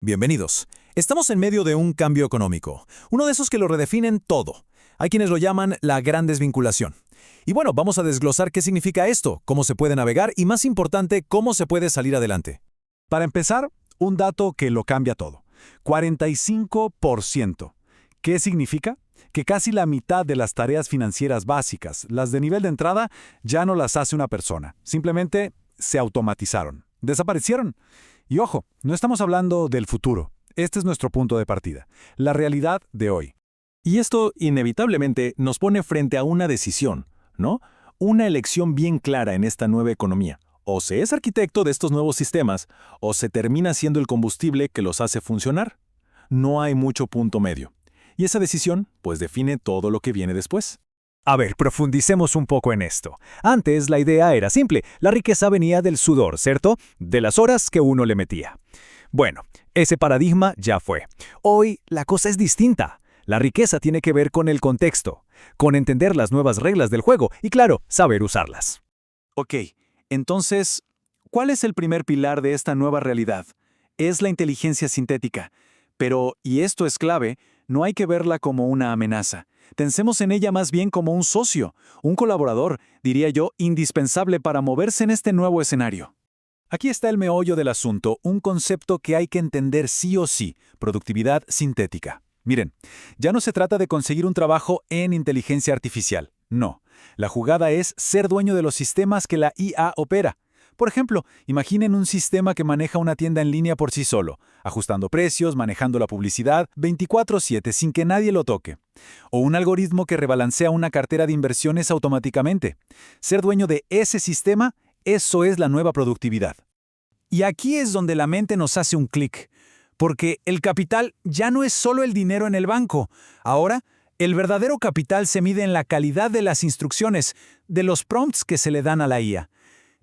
Bienvenidos. Estamos en medio de un cambio económico, uno de esos que lo redefinen todo. Hay quienes lo llaman la gran desvinculación. Y bueno, vamos a desglosar qué significa esto, cómo se puede navegar y, más importante, cómo se puede salir adelante. Para empezar, un dato que lo cambia todo. 45%. ¿Qué significa? Que casi la mitad de las tareas financieras básicas, las de nivel de entrada, ya no las hace una persona. Simplemente se automatizaron. Desaparecieron. Y ojo, no estamos hablando del futuro. Este es nuestro punto de partida. La realidad de hoy. Y esto inevitablemente nos pone frente a una decisión, ¿no? Una elección bien clara en esta nueva economía. O se es arquitecto de estos nuevos sistemas, o se termina siendo el combustible que los hace funcionar. No hay mucho punto medio. Y esa decisión, pues, define todo lo que viene después. A ver, profundicemos un poco en esto. Antes la idea era simple, la riqueza venía del sudor, ¿cierto? De las horas que uno le metía. Bueno, ese paradigma ya fue. Hoy la cosa es distinta. La riqueza tiene que ver con el contexto, con entender las nuevas reglas del juego y, claro, saber usarlas. Ok, entonces, ¿cuál es el primer pilar de esta nueva realidad? Es la inteligencia sintética. Pero, y esto es clave, no hay que verla como una amenaza. Pensemos en ella más bien como un socio, un colaborador, diría yo, indispensable para moverse en este nuevo escenario. Aquí está el meollo del asunto, un concepto que hay que entender sí o sí, productividad sintética. Miren, ya no se trata de conseguir un trabajo en inteligencia artificial, no. La jugada es ser dueño de los sistemas que la IA opera. Por ejemplo, imaginen un sistema que maneja una tienda en línea por sí solo, ajustando precios, manejando la publicidad 24/7 sin que nadie lo toque. O un algoritmo que rebalancea una cartera de inversiones automáticamente. Ser dueño de ese sistema, eso es la nueva productividad. Y aquí es donde la mente nos hace un clic, porque el capital ya no es solo el dinero en el banco. Ahora, el verdadero capital se mide en la calidad de las instrucciones, de los prompts que se le dan a la IA.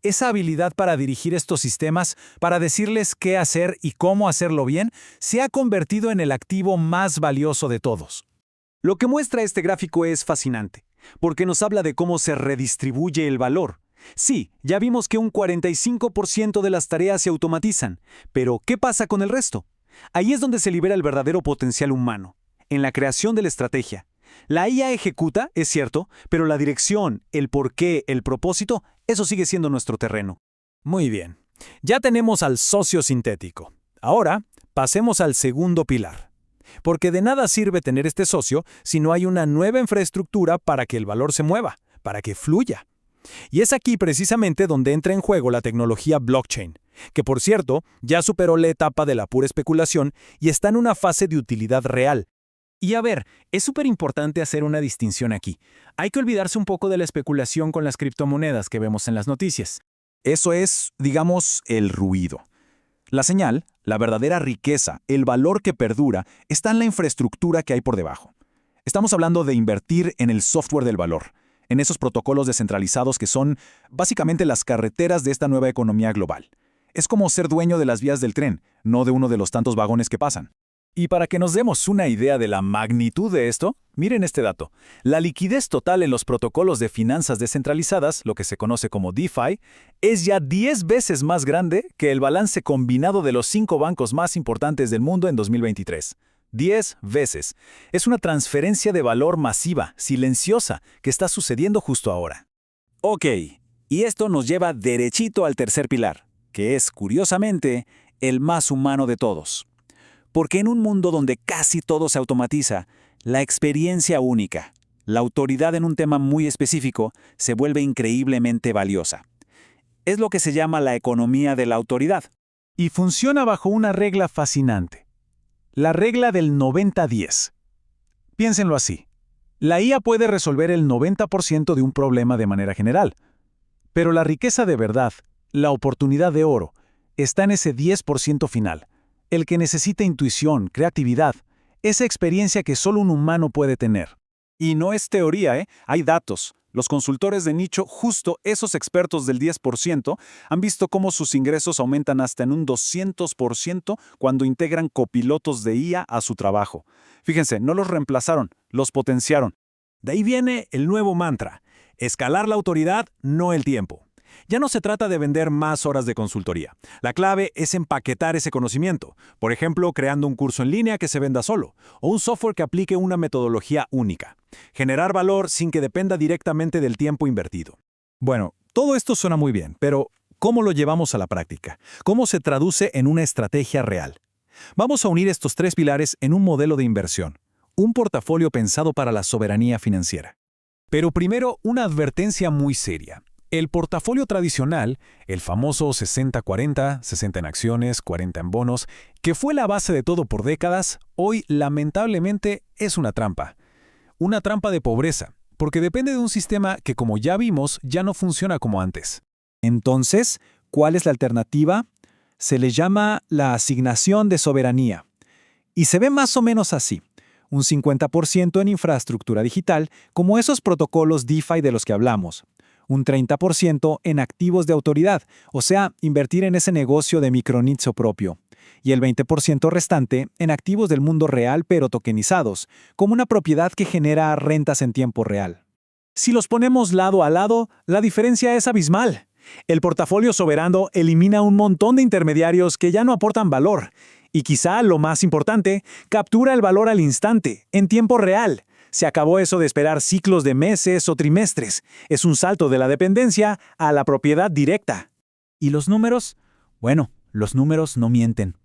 Esa habilidad para dirigir estos sistemas, para decirles qué hacer y cómo hacerlo bien, se ha convertido en el activo más valioso de todos. Lo que muestra este gráfico es fascinante, porque nos habla de cómo se redistribuye el valor. Sí, ya vimos que un 45% de las tareas se automatizan, pero ¿qué pasa con el resto? Ahí es donde se libera el verdadero potencial humano, en la creación de la estrategia. La IA ejecuta, es cierto, pero la dirección, el porqué, el propósito, eso sigue siendo nuestro terreno. Muy bien. Ya tenemos al socio sintético. Ahora, pasemos al segundo pilar. Porque de nada sirve tener este socio si no hay una nueva infraestructura para que el valor se mueva, para que fluya. Y es aquí precisamente donde entra en juego la tecnología blockchain, que por cierto ya superó la etapa de la pura especulación y está en una fase de utilidad real. Y a ver, es súper importante hacer una distinción aquí. Hay que olvidarse un poco de la especulación con las criptomonedas que vemos en las noticias. Eso es, digamos, el ruido. La señal, la verdadera riqueza, el valor que perdura, está en la infraestructura que hay por debajo. Estamos hablando de invertir en el software del valor, en esos protocolos descentralizados que son básicamente las carreteras de esta nueva economía global. Es como ser dueño de las vías del tren, no de uno de los tantos vagones que pasan. Y para que nos demos una idea de la magnitud de esto, miren este dato. La liquidez total en los protocolos de finanzas descentralizadas, lo que se conoce como DeFi, es ya 10 veces más grande que el balance combinado de los 5 bancos más importantes del mundo en 2023. 10 veces. Es una transferencia de valor masiva, silenciosa, que está sucediendo justo ahora. Ok, y esto nos lleva derechito al tercer pilar, que es, curiosamente, el más humano de todos. Porque en un mundo donde casi todo se automatiza, la experiencia única, la autoridad en un tema muy específico, se vuelve increíblemente valiosa. Es lo que se llama la economía de la autoridad. Y funciona bajo una regla fascinante. La regla del 90-10. Piénsenlo así. La IA puede resolver el 90% de un problema de manera general. Pero la riqueza de verdad, la oportunidad de oro, está en ese 10% final. El que necesita intuición, creatividad, esa experiencia que solo un humano puede tener. Y no es teoría, ¿eh? Hay datos. Los consultores de nicho, justo esos expertos del 10%, han visto cómo sus ingresos aumentan hasta en un 200% cuando integran copilotos de IA a su trabajo. Fíjense, no los reemplazaron, los potenciaron. De ahí viene el nuevo mantra: escalar la autoridad, no el tiempo. Ya no se trata de vender más horas de consultoría. La clave es empaquetar ese conocimiento, por ejemplo, creando un curso en línea que se venda solo, o un software que aplique una metodología única. Generar valor sin que dependa directamente del tiempo invertido. Bueno, todo esto suena muy bien, pero ¿cómo lo llevamos a la práctica? ¿Cómo se traduce en una estrategia real? Vamos a unir estos 3 pilares en un modelo de inversión, un portafolio pensado para la soberanía financiera. Pero primero, una advertencia muy seria. El portafolio tradicional, el famoso 60-40, 60 en acciones, 40 en bonos, que fue la base de todo por décadas, hoy lamentablemente es una trampa. Una trampa de pobreza, porque depende de un sistema que, como ya vimos, ya no funciona como antes. Entonces, ¿cuál es la alternativa? Se le llama la asignación de soberanía. Y se ve más o menos así. Un 50% en infraestructura digital, como esos protocolos DeFi de los que hablamos. Un 30% en activos de autoridad, o sea, invertir en ese negocio de micronicho propio. Y el 20% restante en activos del mundo real pero tokenizados, como una propiedad que genera rentas en tiempo real. Si los ponemos lado a lado, la diferencia es abismal. El portafolio soberano elimina un montón de intermediarios que ya no aportan valor. Y quizá lo más importante, captura el valor al instante, en tiempo real. Se acabó eso de esperar ciclos de meses o trimestres. Es un salto de la dependencia a la propiedad directa. ¿Y los números? Bueno, los números no mienten.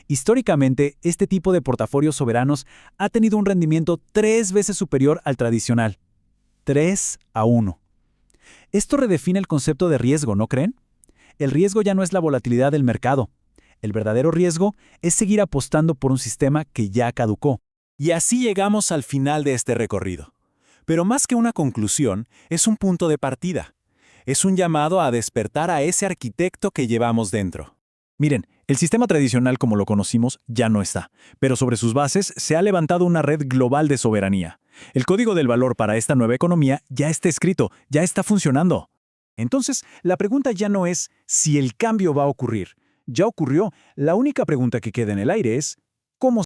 Históricamente, este tipo de portafolios soberanos ha tenido un rendimiento 3 veces superior al tradicional. 3-1. Esto redefine el concepto de riesgo, ¿no creen? El riesgo ya no es la volatilidad del mercado. El verdadero riesgo es seguir apostando por un sistema que ya caducó. Y así llegamos al final de este recorrido. Pero más que una conclusión, es un punto de partida. Es un llamado a despertar a ese arquitecto que llevamos dentro. Miren, el sistema tradicional como lo conocimos ya no está, pero sobre sus bases se ha levantado una red global de soberanía. El código del valor para esta nueva economía ya está escrito, ya está funcionando. Entonces, la pregunta ya no es si el cambio va a ocurrir. Ya ocurrió. La única pregunta que queda en el aire es, ¿cómo